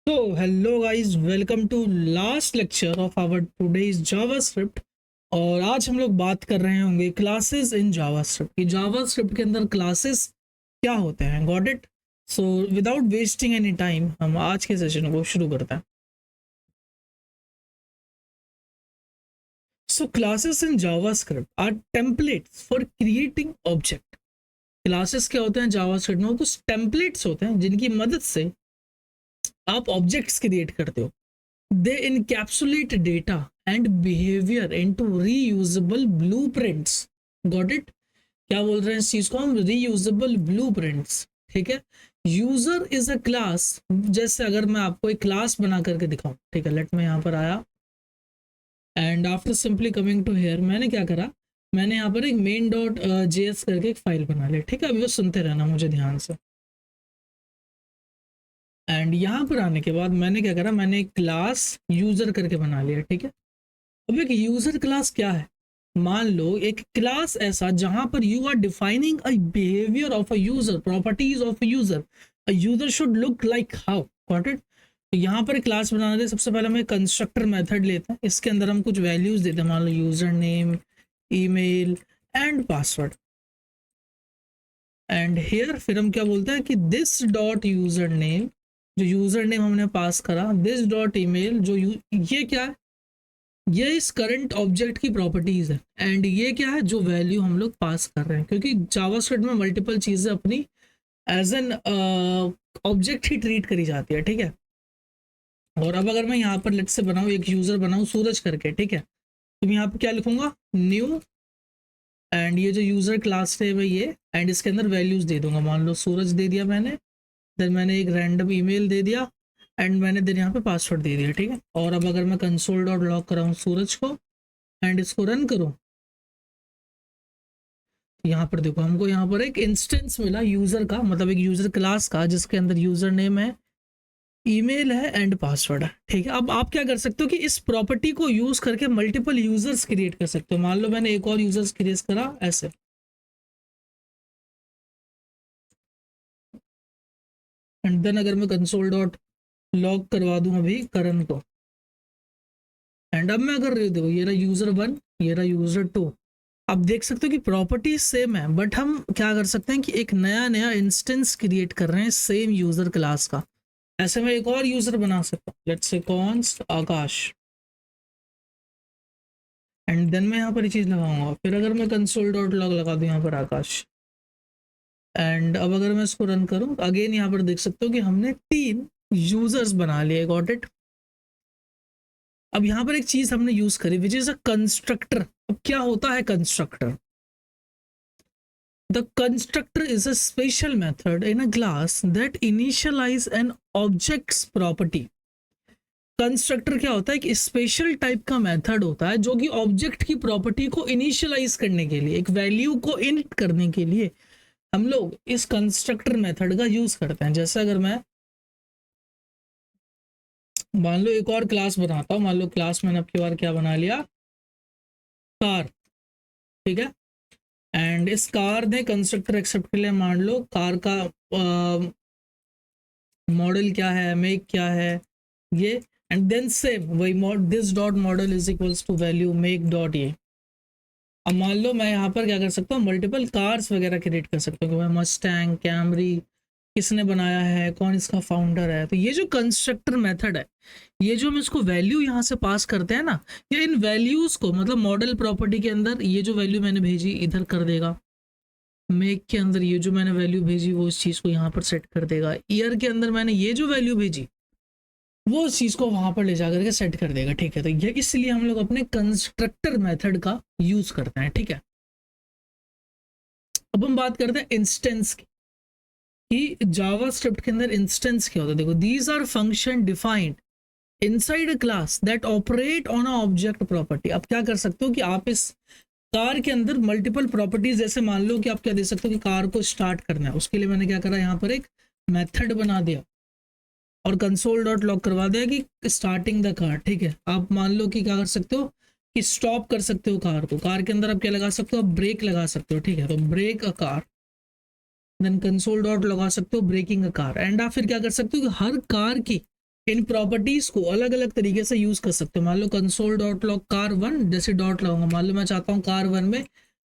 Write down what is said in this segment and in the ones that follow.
So, hello guys, welcome to last lecture of our today's JavaScript। और आज हम लोग बात कर रहे होंगे क्लासेस इन जावास्क्रिप्ट की। जावास्क्रिप्ट के अंदर क्लासेस क्या होते हैं। Got it. So without wasting any time हम आज के सेशन को शुरू करते हैं। So classes in JavaScript are templates for creating object. Classes क्या होते हैं जावास्क्रिप्ट में? वो कुछ टेम्पलेट्स होते हैं जिनकी मदद से आप ऑब्जेक्ट्स क्रिएट करते हो। They encapsulate data and behaviour into reusable blueprints. Got it. क्या बोल रहे हैं इस चीज को हम? Reusable blueprints. ठीक है। User is a class. जैसे अगर मैं आपको एक क्लास बना करके दिखाऊं, ठीक है, लेट मैं यहाँ पर आया and after simply coming to here मैंने क्या करा, मैंने यहाँ पर एक मेन डॉट जेएस करके एक फाइल बना ली। ठीक है, अभी वो सुनते रहना मुझे ध्यान से। एंड यहाँ पर आने के बाद मैंने क्या करा, मैंने एक क्लास यूजर करके बना लिया। ठीक है। अब एक यूजर क्लास क्या है? मान लो एक क्लास ऐसा जहां पर you are defining a behaviour of a user, properties of a user. A user should look like how. Got it. तो यहाँ पर क्लास बनाना है। सबसे पहले हम एक कंस्ट्रक्टर मेथड लेते हैं, इसके अंदर हम कुछ वैल्यूज देते हैं। मान लो user name, email and password. And here फिर हम क्या बोलते हैं कि दिस डॉट यूजर नेम, जो यूजर नेम हमने पास करा, दिस डॉट ईमेल, जो ये क्या है, ये इस करंट ऑब्जेक्ट की प्रॉपर्टीज है। एंड ये क्या है, जो वैल्यू हम लोग पास कर रहे हैं, क्योंकि जावास्क्रिप्ट में मल्टीपल चीजें अपनी एज एन ऑब्जेक्ट ही ट्रीट करी जाती है। ठीक है। और अब अगर मैं यहाँ पर लेट से बनाऊँ, एक यूजर बनाऊँ सूरज करके, ठीक है, तो मैं यहाँ पर क्या लिखूंगा, न्यू, एंड ये जो यूजर क्लास है वही ये, एंड इसके अंदर वैल्यूज दे दूंगा। मान लो सूरज दे दिया मैंने, देन मैंने एक रैंडम ईमेल दे दिया, एंड मैंने देन यहाँ पे पासवर्ड दे दिया। ठीक है। और अब अगर मैं कंसोल डॉट लॉग कराऊँ सूरज को एंड इसको रन करूँ, यहाँ पर देखो हमको यहाँ पर एक इंस्टेंस मिला यूजर का, मतलब एक यूजर क्लास का, जिसके अंदर यूजर नेम है, ईमेल है एंड पासवर्ड है। ठीक है। अब आप क्या कर सकते हो कि इस प्रॉपर्टी को यूज करके मल्टीपल यूजर्स क्रिएट कर सकते हो। मान लो मैंने एक और यूजर्स क्रिएट करा ऐसे, एंड देन अगर मैं कंसोल डॉट लॉग करवा दूं अभी करण को, एंड अब मैं कर रही हूँ, देखो ये रहा यूजर 1, ये रहा यूजर 2। आप देख सकते हो कि प्रॉपर्टी सेम है, बट हम क्या कर सकते हैं कि एक नया नया इंस्टेंस क्रिएट कर रहे हैं सेम यूजर क्लास का। ऐसे में एक और यूजर बना सकता हूँ, let's say const Akash, and then मैं यहाँ पर ये चीज लगाऊंगा। फिर अगर मैं कंसोल डॉट लॉग लगा दूँ यहाँ पर आकाश, एंड अब अगर मैं इसको रन करूँ, अगेन यहाँ पर देख सकते हो कि हमने 3 यूजर्स बना लिए। Got it. अब यहाँ पर एक चीज हमने यूज करी विच इज अ कंस्ट्रक्टर। अब क्या होता है constructor? The constructor is a special method in a class that initialize an object's property। Constructor क्या होता है? एक स्पेशल टाइप का मेथड होता है जो कि ऑब्जेक्ट की प्रॉपर्टी को इनिशियलाइज करने के लिए, एक वैल्यू को इनिट करने के लिए हम लोग इस कंस्ट्रक्टर मेथड का यूज करते हैं। जैसे अगर मैं मान लो एक और क्लास बनाता हूँ, मान लो क्लास मैंने अब की बार क्या बना लिया, कार। ठीक है। एंड इस कार ने कंस्ट्रक्टर एक्सेप्ट के लिए मान लो कार का मॉडल क्या है, मेक क्या है ये, एंड देन सेम वही this dot model is equals to value make dot ये। अब मान लो मैं यहाँ पर क्या कर सकता हूँ, मल्टीपल कार्स वगैरह क्रिएट कर सकता हूँ कि मैं मस्टैंग, कैमरी, किसने बनाया है, कौन इसका फाउंडर है। तो ये जो कंस्ट्रक्टर मेथड है, ये जो हम इसको वैल्यू यहाँ से पास करते हैं ना, ये इन वैल्यूज को मतलब मॉडल प्रॉपर्टी के अंदर ये जो वैल्यू मैंने भेजी इधर कर देगा, मेक के अंदर ये जो मैंने वैल्यू भेजी वो इस चीज को यहाँ पर सेट कर देगा, ईयर के अंदर मैंने ये जो वैल्यू भेजी वो उस चीज को वहां पर ले जाकर के सेट कर देगा। ठीक है। तो ये इसलिए हम लोग अपने कंस्ट्रक्टर मेथड का यूज करते हैं। ठीक है। अब हम बात करते हैं इंस्टेंस की, कि जावास्क्रिप्ट के अंदर इंस्टेंस क्या होता है। देखो, these are function defined inside a class that operate on a object property. अब क्या कर सकते हो कि आप इस कार के अंदर मल्टीपल प्रॉपर्टीज, जैसे मान लो कि आप क्या दे सकते हो कि कार को स्टार्ट करना है, उसके लिए मैंने क्या करा, यहाँ पर एक मेथड बना दिया और कंसोल डॉट लॉग करवा दिया कि स्टार्टिंग द कार। ठीक है। आप मान लो कि क्या कर सकते हो कि स्टॉप कर सकते हो कार को, कार के अंदर आप क्या लगा सकते हो, ब्रेक लगा सकते हो। ठीक है। तो brake a car, then console dot लगा सकते हो ब्रेकिंग अ कार, एंड आप फिर क्या कर सकते हो कि हर कार की इन प्रॉपर्टीज को अलग अलग तरीके से यूज कर सकते हो। मान लो console dot log car one, जैसे डॉट लगाऊंगा, मान लो मैं चाहता हूँ कार वन में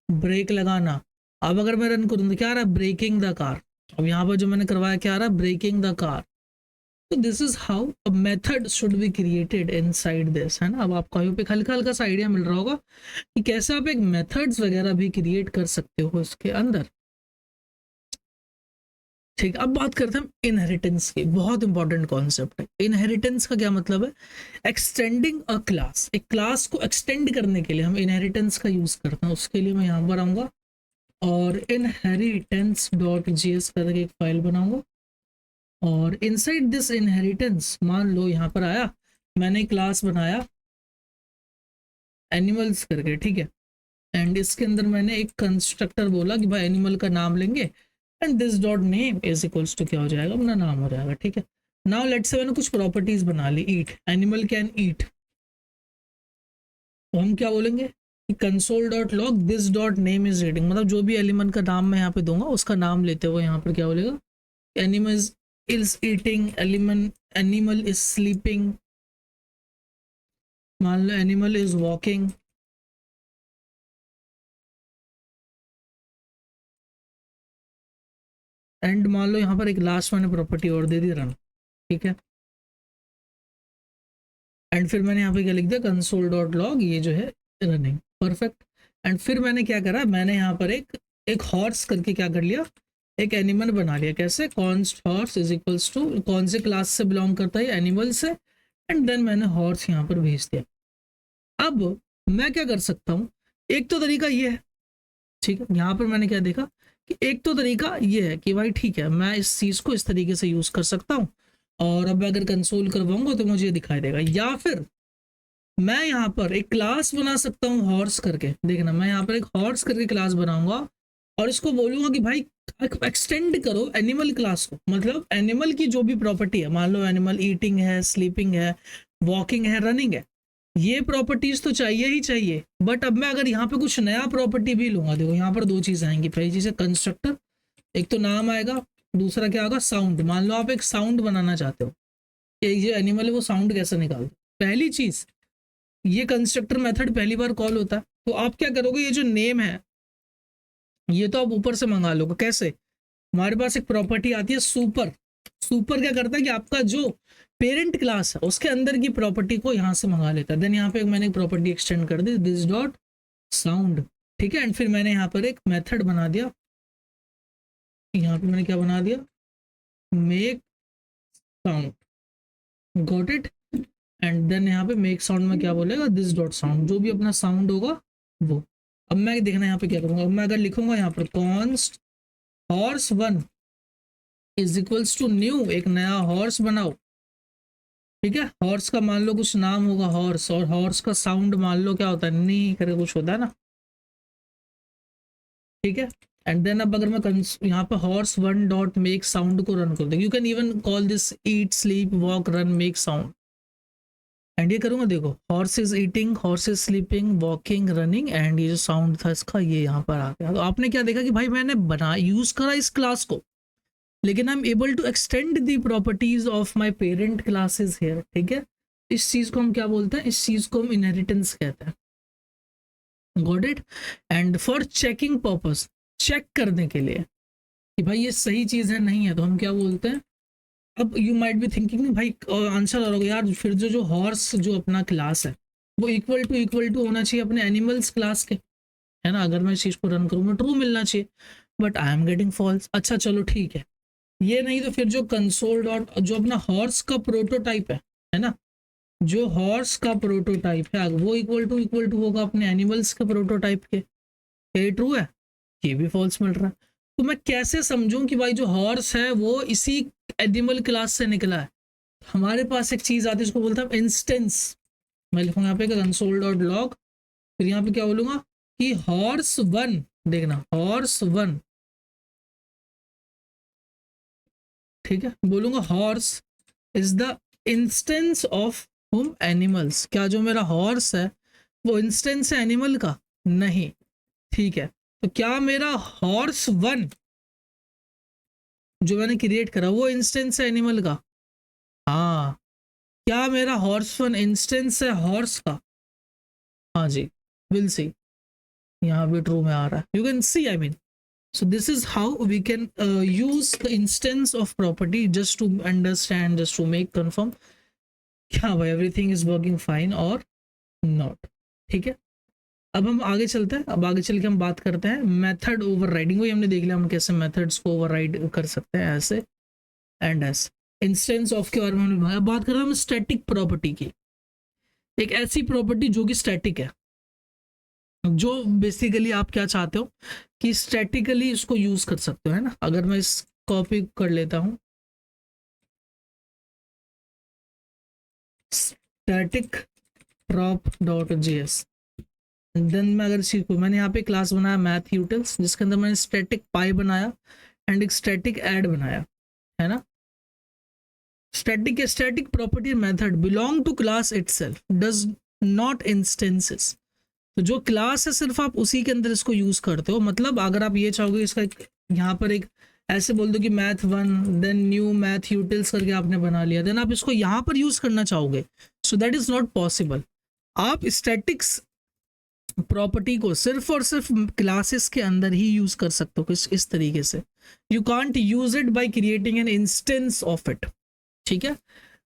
ब्रेक लगाना। अब अगर मैं रन करूँ तो क्या आ रहा है, ब्रेकिंग द कार। अब यहाँ पर जो मैंने करवाया क्या आ रहा है, ब्रेकिंग द कार। तो this is how a method should be created inside this, है ना। अब आपको यहाँ पे हल्का हल्का सा आइडिया मिल रहा होगा कि कैसे आप एक मेथड्स वगैरह भी क्रिएट कर सकते हो इसके अंदर। ठीक, अब बात करते हैं हम इनहेरिटेंस की। बहुत इंपॉर्टेंट कॉन्सेप्ट है इनहेरिटेंस का। क्या मतलब है, एक्सटेंडिंग अ क्लास। एक क्लास को एक्सटेंड करने के लिए हम इनहेरिटेंस का यूज करते हैं। उसके लिए मैं यहाँ पर आऊँगा और इनहेरिटेंस डॉट जीएस करके एक फाइल बनाऊंगा, और इनसाइड दिस इनहेरिटेंस मान लो यहाँ पर आया, मैंने क्लास बनाया एनिमल्स करके, ठीक है। एंड इसके अंदर मैंने एक कंस्ट्रक्टर बोला कि भाई एनिमल का नाम लेंगे, and this dot name is equals to क्या हो जाएगा, अपना नाम हो जाएगा, ठीक है। नाउ लेट्स से मैंने कुछ प्रॉपर्टीज बना ली, ईट, एनिमल कैन ईट। तो हम क्या बोलेंगे कि console dot log this dot name is reading, मतलब जो भी एलिमेंट का नाम मैं यहाँ पे दूंगा उसका नाम लेते हुए यहाँ पर क्या बोलेगा, animal is eating, animal is sleeping, मान लो एनिमल इज वॉकिंग, एंड मान लो यहाँ पर एक लास्ट मैंने प्रॉपर्टी और दे दी, रन, ठीक है। एंड फिर मैंने यहाँ पे क्या लिख दिया, कंसोल डॉट लॉग ये जो है रनिंग, परफेक्ट। एंड फिर मैंने क्या करा, मैंने यहाँ पर एक हॉर्स करके क्या कर लिया, एक एनिमल बना लिया। कैसे, const horse is equals to कौन से क्लास से बिलोंग करता है, एनिमल से, एंड देन मैंने हॉर्स यहाँ पर भेज दिया। अब मैं क्या कर सकता हूँ, एक तो तरीका ये है, ठीक है। यहाँ पर मैंने क्या देखा कि एक तो तरीका ये है कि भाई ठीक है, मैं इस चीज़ को इस तरीके से यूज़ कर सकता हूँ, और अब अगर कंसोल करवाऊंगा तो मुझे दिखाई देगा। या फिर मैं यहाँ पर एक क्लास बना सकता हूँ हॉर्स करके, देखना मैं यहाँ पर एक हॉर्स करके क्लास बनाऊंगा और इसको बोलूंगा कि भाई एक्सटेंड करो एनिमल क्लास को, मतलब एनिमल की जो भी प्रॉपर्टी है, मान लो एनिमल ईटिंग है, स्लीपिंग है, वॉकिंग है, रनिंग है, ये प्रॉपर्टीज तो चाहिए ही चाहिए। बट अब मैं अगर यहाँ पे कुछ नया प्रॉपर्टी भी लूंगा, देखो यहाँ पर दो चीज़ आएंगी, पहली चीज़ है कंस्ट्रक्टर, एक तो नाम आएगा, दूसरा क्या होगा, साउंड। मान लो आप एक साउंड बनाना चाहते हो, एक जो एनिमल है वो साउंड कैसे निकालते, पहली चीज़ ये कंस्ट्रक्टर मेथड पहली बार कॉल होता है, तो आप क्या करोगे, ये जो नेम है ये तो आप ऊपर से मंगा लोगे। कैसे, हमारे पास एक प्रॉपर्टी आती है सुपर। सुपर क्या करता है कि आपका जो पेरेंट क्लास है उसके अंदर की प्रॉपर्टी को यहाँ से मंगा लेता है। देन यहाँ पे मैंने एक प्रॉपर्टी एक्सटेंड कर दी, दिस डॉट साउंड, ठीक है। एंड फिर मैंने यहाँ पर एक मेथड बना दिया, यहाँ पे मैंने क्या बना दिया, make sound, got it. And then यहाँ पे मेक साउंड में क्या बोलेगा, दिस डॉट साउंड, जो भी अपना साउंड होगा वो। अब मैं देखना यहाँ पे क्या करूँगा, अब मैं अगर लिखूंगा यहाँ पर const horse one is equals to new, एक नया हॉर्स बनाओ, ठीक है। हॉर्स का मान लो कुछ नाम होगा हॉर्स, और हॉर्स का साउंड मान लो क्या होता है, नी करके कुछ होता है ना, ठीक है। एंड देन अब अगर मैं यहाँ पे horse one dot make sound को रन कर दूँ, you can even call this eat sleep walk run make sound, and ये करूँगा, देखो horse is eating, horse is sleeping, walking, running, and ये जो साउंड था इसका ये यहाँ पर आ गया। तो आपने क्या देखा कि भाई मैंने बना यूज करा इस क्लास को, लेकिन I am able to extend the properties of my parent classes here, ठीक है। इस चीज को हम क्या बोलते हैं, इस चीज को हम इनहेरिटेंस कहते हैं, got it. And for checking purpose, check करने के लिए कि भाई ये सही चीज है नहीं है, तो हम क्या बोलते हैं, अब यू माइट बी थिंकिंग भाई आंसर आ रहा होगा यार, फिर जो हॉर्स जो अपना क्लास है वो इक्वल टू होना चाहिए अपने एनिमल्स क्लास के, है ना। अगर मैं इस चीज को रन करूँ ट्रू मिलना चाहिए, but I am getting false. अच्छा चलो ठीक है, ये नहीं तो फिर जो कंसोल डॉट जो अपना हॉर्स का प्रोटोटाइप है ना, जो हॉर्स का प्रोटोटाइप है वो इक्वल टू होगा अपने एनिमल्स के प्रोटोटाइप के, ये ट्रू है, ये भी फॉल्स मिल रहा है। तो मैं कैसे समझूं कि भाई जो हॉर्स है वो इसी एनिमल क्लास से निकला है। हमारे पास एक चीज आती है, इसको बोलते हैं इंस्टेंस। मैं लिखूंगा यहाँ पे कंसोल डॉट लॉग, फिर यहाँ पे क्या बोलूंगा कि हॉर्स वन, देखना हॉर्स वन, ठीक है, बोलूंगा horse is the instance of home animals. क्या जो मेरा हॉर्स है वो इंस्टेंस है एनिमल का, नहीं, ठीक है। तो क्या मेरा हॉर्स वन जो मैंने क्रिएट करा वो इंस्टेंस है एनिमल का, हाँ। क्या मेरा हॉर्स फन इंस्टेंस है हॉर्स का? हाँ जी, विल सी, यहाँ भी ट्रू में आ रहा है, you can see I mean. So this is how we can use the instance of property just to understand, just to make confirm क्या भाई everything is working fine or not. ठीक है, अब हम आगे चलते हैं. अब आगे चल के हम बात करते हैं मेथड ओवरराइडिंग. वही हमने देख लिया हम कैसे मेथड्स को ओवरराइड कर सकते हैं ऐसे एंड ऐसे. इंस्टेंस ऑफ के बारे में हमने बात कर रहे हैं हम स्टैटिक प्रॉपर्टी की. एक ऐसी प्रॉपर्टी जो कि स्टैटिक है, जो बेसिकली आप क्या चाहते हो कि स्टैटिकली इसको यूज कर सकते हो, है ना. अगर मैं इस कॉपी कर लेता हूं static prop dot JS, then मैं अगर सीखूँ, मैंने यहाँ पे क्लास बनाया मैथ यूटिल्स जिसके अंदर मैंने स्टैटिक पाई बनाया एंड एक स्टैटिक ऐड बनाया, है ना. Static property method belong to class itself does not instances. तो जो क्लास है सिर्फ आप उसी के अंदर इसको यूज करते हो. मतलब अगर आप ये चाहोगे इसका यहाँ पर एक ऐसे बोल दो कि math 1 then new math utils करके आपने बना लिया, देन आप इसको यहाँ पर यूज करना चाहोगे, so that is not possible. आप स्टैटिक्स प्रॉपर्टी को सिर्फ और सिर्फ क्लासेस के अंदर ही यूज कर सकते हो इस तरीके से. You can't use it by creating an instance of it. ठीक है,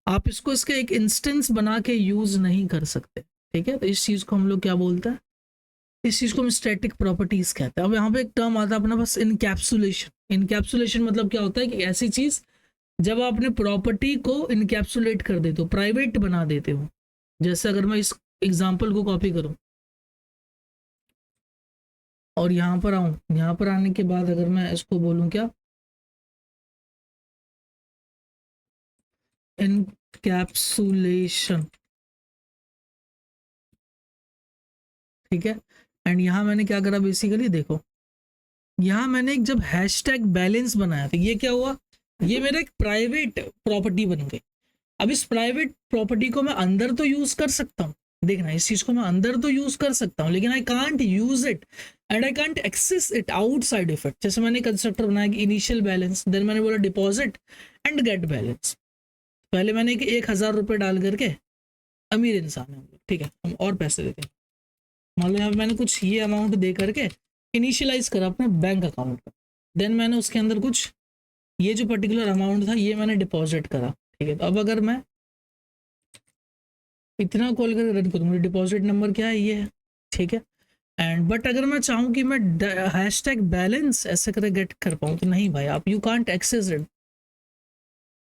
आप इसको इसका एक इंस्टेंस बना के यूज नहीं कर सकते. ठीक है, तो इस चीज को हम लोग क्या बोलते हैं, इस चीज को हम स्टैटिक प्रॉपर्टीज कहते हैं. अब यहाँ पे एक टर्म आता है अपना पास इनकैप्सुलेशन. इनकैप्सुलेशन मतलब क्या होता है कि ऐसी चीज जब आप अपने प्रॉपर्टी को इनकैप्सुलेट कर देते हो, प्राइवेट बना देते हो. जैसे अगर मैं इस एग्जाम्पल को कॉपी करूं और यहाँ पर आऊं, यहाँ पर आने के बाद अगर मैं इसको बोलूं क्या, इनकैप्सुलेशन. ठीक है, एंड यहाँ मैंने क्या करा बेसिकली, देखो यहाँ मैंने एक जब हैशटैग बैलेंस बनाया तो ये क्या हुआ, ये मेरा एक प्राइवेट प्रॉपर्टी बन गई. अब इस प्राइवेट प्रॉपर्टी को मैं अंदर तो यूज कर सकता हूँ, देखना इस चीज को मैं अंदर तो यूज कर सकता हूँ, लेकिन I can't use it and I can't access it outside of it. जैसे मैंने कंस्ट्रक्टर बनाया कि इनिशियल बैलेंस, देन मैंने बोला डिपॉजिट एंड गेट बैलेंस. पहले मैंने 1,000 रुपये डाल करके, अमीर इंसान है हम लोग, ठीक है, हम और पैसे देते हैं. मान लो यहाँ पे मैंने कुछ ये अमाउंट दे करके इनिशियलाइज करा अपने बैंक अकाउंट पर, देन मैंने उसके अंदर कुछ ये जो पर्टिकुलर अमाउंट था ये मैंने डिपॉजिट करा. ठीक है, तो अब अगर मैं इतना कॉल कर रन करूँगा, डिपॉजिट नंबर क्या है, ये है. ठीक है, एंड बट अगर मैं चाहूँ कि मैं हैशटैग बैलेंस ऐसे कर गेट कर पाऊँ तो नहीं भाई, आप यू कांट एक्सेस इट.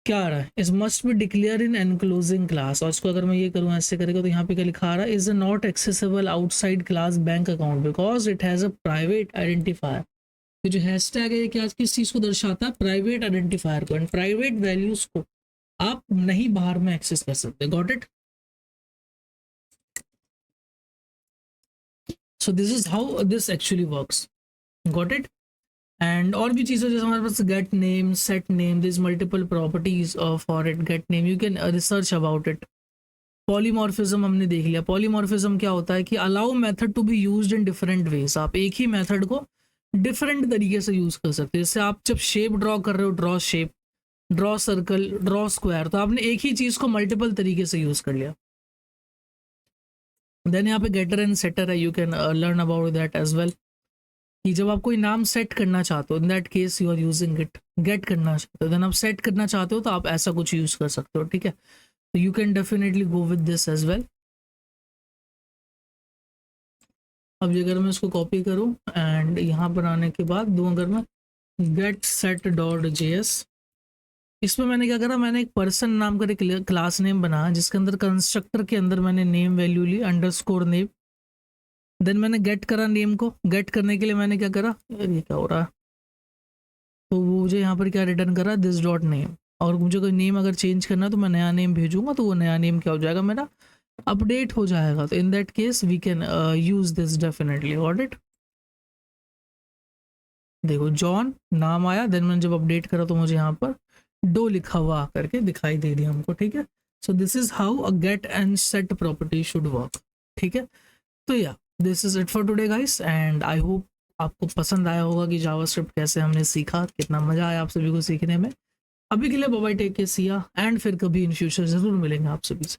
क्या आ रहा है, is must be declare in enclosing class. और इसको अगर मैं ये करूँ ऐसे करेगा तो यहाँ पे क्या लिखा आ रहा है, is not accessible outside class bank account because it has a private identifier. तो जो हैशटैग है ये क्या किस चीज़ को दर्शाता है, प्राइवेट आइडेंटिफायर को, एंड प्राइवेट वैल्यूज को आप नहीं बाहर में एक्सेस कर सकते. Got it. So this is how this actually works. Got it. And और भी चीज़ें जैसे हमारे पास get name, set name, this multiple properties for it. Get name you can research about it. Polymorphism हमने देख लिया. पॉलीमॉर्फिज्म क्या होता है कि allow method to be used in different ways. आप एक ही मेथड को डिफरेंट तरीके से यूज कर सकते हैं. जैसे आप जब शेप ड्रॉ कर रहे हो, draw shape, draw circle, draw square, तो आपने एक ही चीज को मल्टीपल तरीके से यूज कर लिया. देन यहाँ पे गेटर एंड सेटर है, you can learn about that as well. कि जब आप कोई नाम सेट करना चाहते हो, in that case you are using it. Get करना चाहते हो, देन आप सेट करना चाहते हो तो आप ऐसा कुछ यूज कर सकते हो. ठीक है, तो you can definitely go with this as well. अब अगर मैं इसको कॉपी करूँ एंड यहाँ पर आने के बाद दूँ अगर मैं गेट सेट डॉट जेएस, इसमें मैंने क्या करा, मैंने एक पर्सन नाम का एक क्लास नेम बनाया जिसके अंदर कंस्ट्रक्टर के अंदर मैंने नेम वैल्यू ली अंडरस्कोर नेम. देन मैंने गेट करा नेम को. गेट करने के लिए मैंने क्या करा, ये क्या हो रहा है, तो वो मुझे यहाँ पर क्या रिटर्न करा, दिस डॉट नेम. और मुझे कोई नेम अगर चेंज करना है तो मैं नया नेम भेजूंगा तो वो नया नेम क्या हो जाएगा, मेरा अपडेट हो जाएगा. तो in that case we can use this definitely. Got it. देखो जॉन नाम आया, देन मैंने जब अपडेट करा तो मुझे यहाँ पर डो लिखा हुआ करके दिखाई दे दिया हमको. ठीक है, so this is how a get and set property should work. ठीक है, तो या this is it for today guys, and I hope आपको पसंद आया होगा कि जावास्क्रिप्ट कैसे हमने सीखा, कितना मजा आया आप सभी को सीखने में. अभी के लिए bye bye, take care, see ya, and फिर कभी इन फ्यूचर जरूर मिलेंगे आप सभी से।